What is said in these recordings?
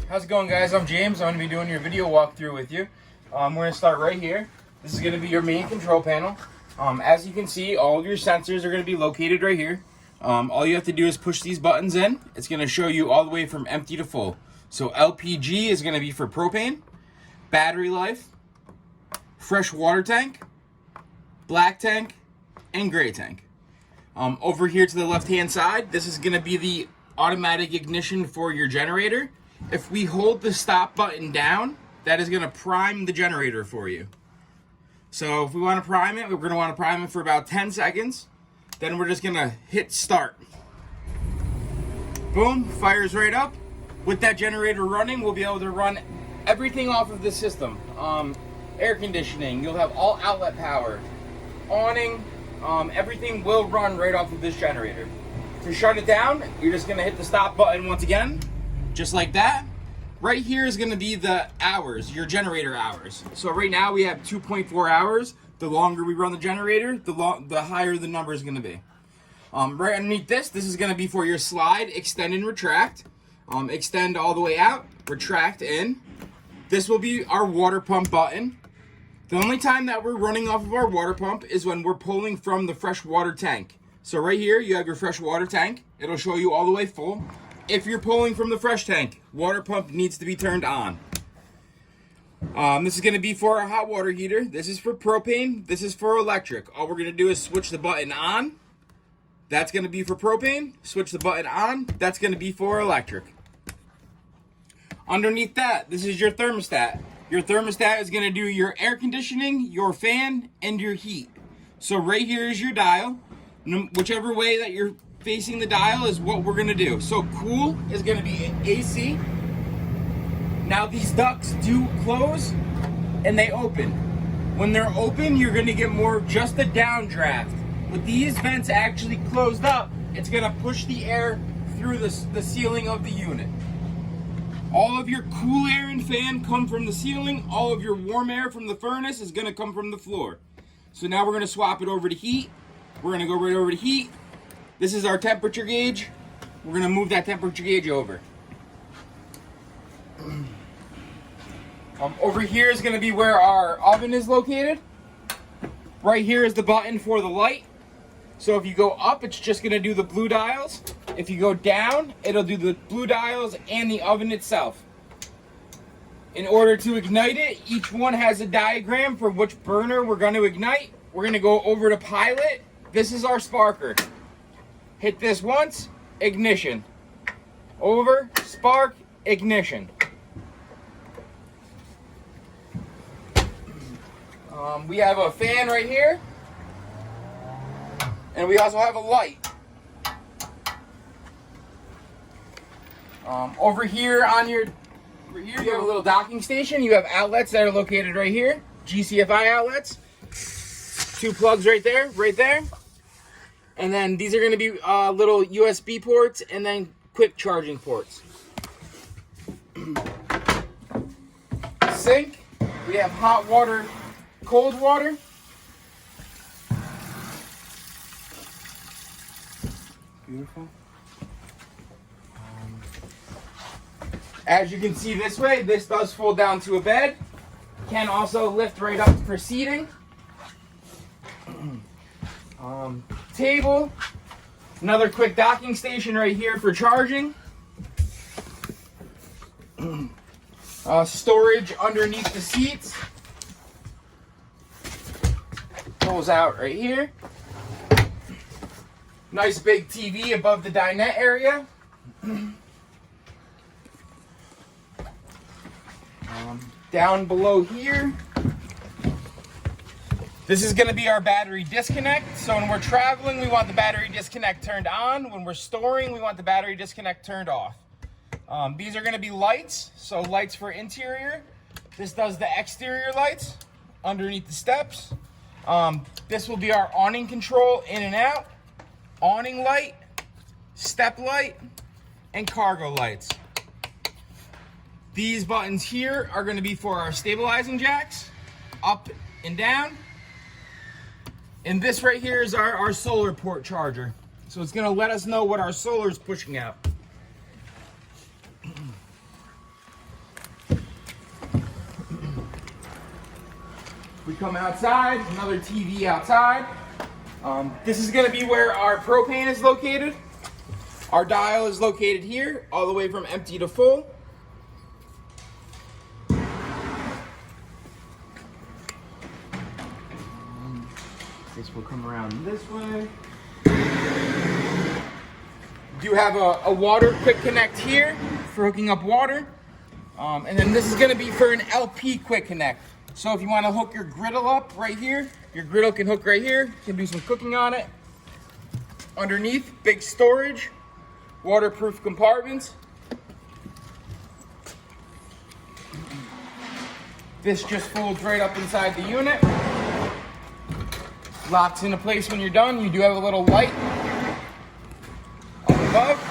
How's it going, guys? I'm James. I'm going to be doing your video walkthrough with you. We're going to start right here. This is going to be your main control panel. As you can see, all of your sensors are going to be located right here. All you have to do is push these buttons in. It's going to show you all the way from empty to full. So LPG is going to be for propane, battery life, fresh water tank, black tank, and gray tank. Over here to the left-hand side, this is going to be the automatic ignition for your generator. If we hold the stop button down, that is going to prime the generator for you. So if we want to prime it, we're going to want to prime it for about 10 seconds. Then we're just going to hit start. Boom, fires right up. With that generator running, we'll be able to run everything off of the system. Air conditioning, you'll have all outlet power, awning, everything will run right off of this generator. To shut it down, you're just going to hit the stop button once again. Just like that. Right here is going to be the hours, your generator hours. So right now we have 2.4 hours. The longer we run the generator, the higher the number is going to be. Right underneath this is going to be for your slide, extend and retract. Extend all the way out, retract in. This will be our water pump button. The only time that we're running off of our water pump is when we're pulling from the fresh water tank. So right here you have your fresh water tank. It'll show you all the way full. If you're pulling from the fresh tank, water pump needs to be turned on. This is going to be for our hot water heater. This is for propane. This is for electric. All we're going to do is switch the button on. That's going to be for propane. Switch the button on. That's going to be for electric. Underneath that, this is your thermostat. Your thermostat is going to do your air conditioning, your fan, and your heat. So right here is your dial. Whichever way that you're facing the dial is what we're going to do. So cool is going to be AC. Now these ducts do close and they open. When they're open, you're going to get more of just a downdraft. With these vents actually closed up, it's going to push the air through the ceiling of the unit. All of your cool air and fan come from the ceiling. All of your warm air from the furnace is going to come from the floor. So now we're going to swap it over to heat. We're going to go right over to heat. This is our temperature gauge. We're going to move that temperature gauge over. Over here is going to be where our oven is located. Right here is the button for the light. So if you go up, it's just going to do the blue dials. If you go down, it'll do the blue dials and the oven itself. In order to ignite it, each one has a diagram for which burner we're going to ignite. We're going to go over to pilot. This is our sparker. Hit this once, ignition. Over, spark, ignition. We have a fan right here. And we also have a light. Over here on your, you have a little docking station. You have outlets that are located right here. GCFI outlets. 2 plugs right there, right there. And then these are going to be little USB ports and then quick charging ports. Sink. We have hot water, cold water. Beautiful. As you can see this way, this does fold down to a bed. Can also lift right up for seating. Table. Another quick docking station right here for charging. Storage underneath the seats. Oh, pulls out right here. Nice big TV above the dinette area. Down below here, this is going to be our battery disconnect. So when we're traveling, we want the battery disconnect turned on. When we're storing, we want the battery disconnect turned off. These are going to be lights, so lights for interior. This does the exterior lights underneath the steps. This will be our awning control in and out, awning light, step light, and cargo lights. These buttons here are going to be for our stabilizing jacks, up and down. And this right here is our solar port charger. So it's going to let us know what our solar is pushing out. We come outside, another TV outside. This is going to be where our propane is located. Our dial is located here, all the way from empty to full. This will come around this way. Do have a water quick connect here for hooking up water. And then this is going to be for an LP quick connect. So if you want to hook your griddle up right here, your griddle can hook right here. You can do some cooking on it. Underneath, big storage, waterproof compartments. This just folds right up inside the unit. Locks into place when you're done. You do have a little light up above.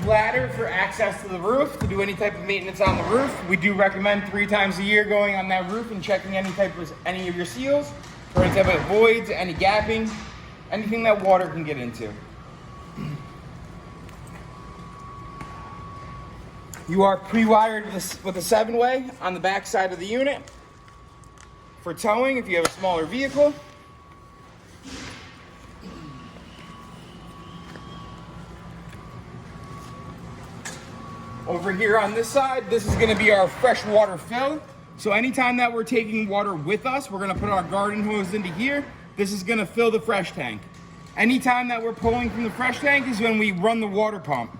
Ladder for access to the roof to do any type of maintenance on the roof. We do recommend 3 times a year going on that roof and checking any of your seals for any type of voids, any gapping, anything that water can get into. You are pre-wired with a 7-way on the back side of the unit for towing if you have a smaller vehicle. Over here on this side, this is going to be our freshwater fill. So anytime that we're taking water with us, we're going to put our garden hose into here. This is going to fill the fresh tank. Anytime that we're pulling from the fresh tank is when we run the water pump.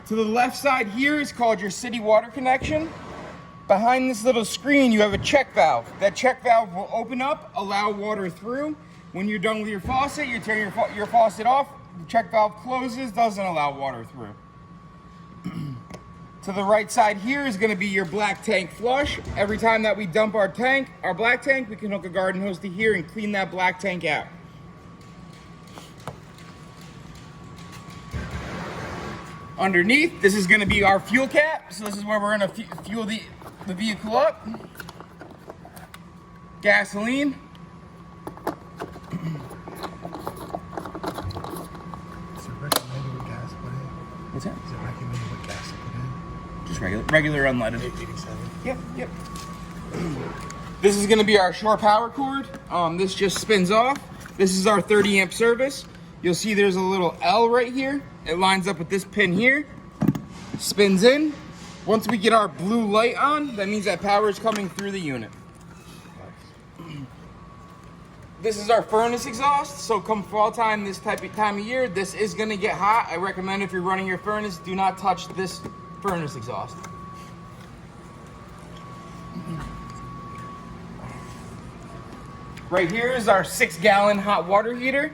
To the left side here is called your city water connection. Behind this little screen, you have a check valve. That check valve will open up, allow water through. When you're done with your faucet, you turn your faucet off. The check valve closes, doesn't allow water through. To the right side here is going to be your black tank flush. Every time that we dump our black tank, we can hook a garden hose to here and clean that black tank out. Underneath, this is going to be our fuel cap. So this is where we're going to fuel the vehicle up. Gasoline. Is it recommended what gas to put in? What's that? Is it recommended what gas to put in? Just regular unleaded. 887. Yep. This is going to be our shore power cord. This just spins off. This is our 30 amp service. You'll see there's a little L right here. It lines up with this pin here. Spins in. Once we get our blue light on, that means that power is coming through the unit. This is our furnace exhaust. So come fall time, this time of year, this is going to get hot. I recommend if you're running your furnace, do not touch this furnace exhaust. Right here is our 6-gallon hot water heater.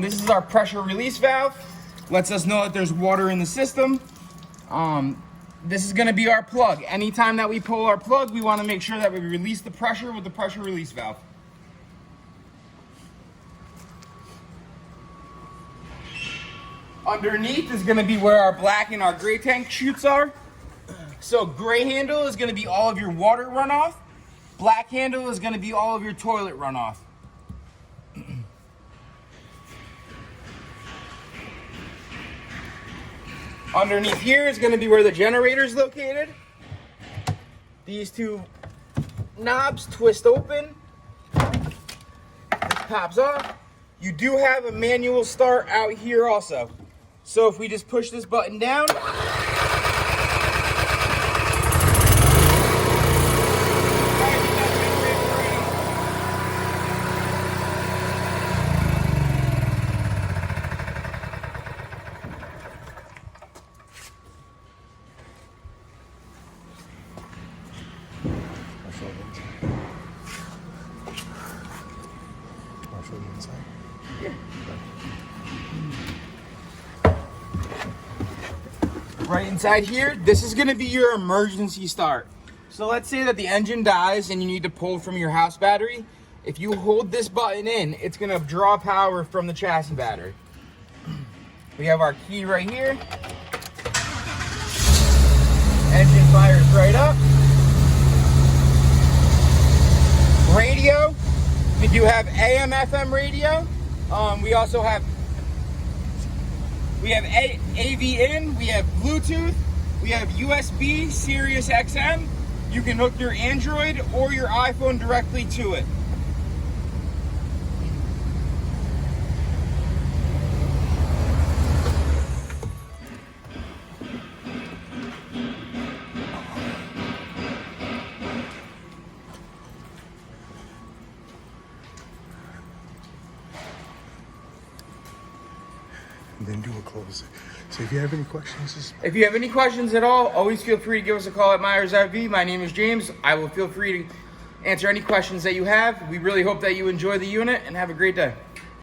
This is our pressure release valve. Lets us know that there's water in the system. This is going to be our plug. Anytime that we pull our plug, we want to make sure that we release the pressure with the pressure release valve. Underneath is going to be where our black and our gray tank chutes are. So gray handle is going to be all of your water runoff. Black handle is going to be all of your toilet runoff. Underneath here is going to be where the generator is located. These 2 knobs twist open. This pops off. You do have a manual start out here also. So if we just push this button down, show the inside. Want to show the inside? Yeah. Right inside here, this is gonna be your emergency start. So let's say that the engine dies and you need to pull from your house battery. If you hold this button in, it's gonna draw power from the chassis battery. We have our key right here. Engine fires right up. Radio, we do have AM, FM radio. We also have AV in, we have Bluetooth, we have USB, Sirius XM. You can hook your Android or your iPhone directly to it. And then do a close. So if you have any questions, If you have any questions at all, always feel free to give us a call at Myers RV. My name is James. I will feel free to answer any questions that you have. We really hope that you enjoy the unit and have a great day.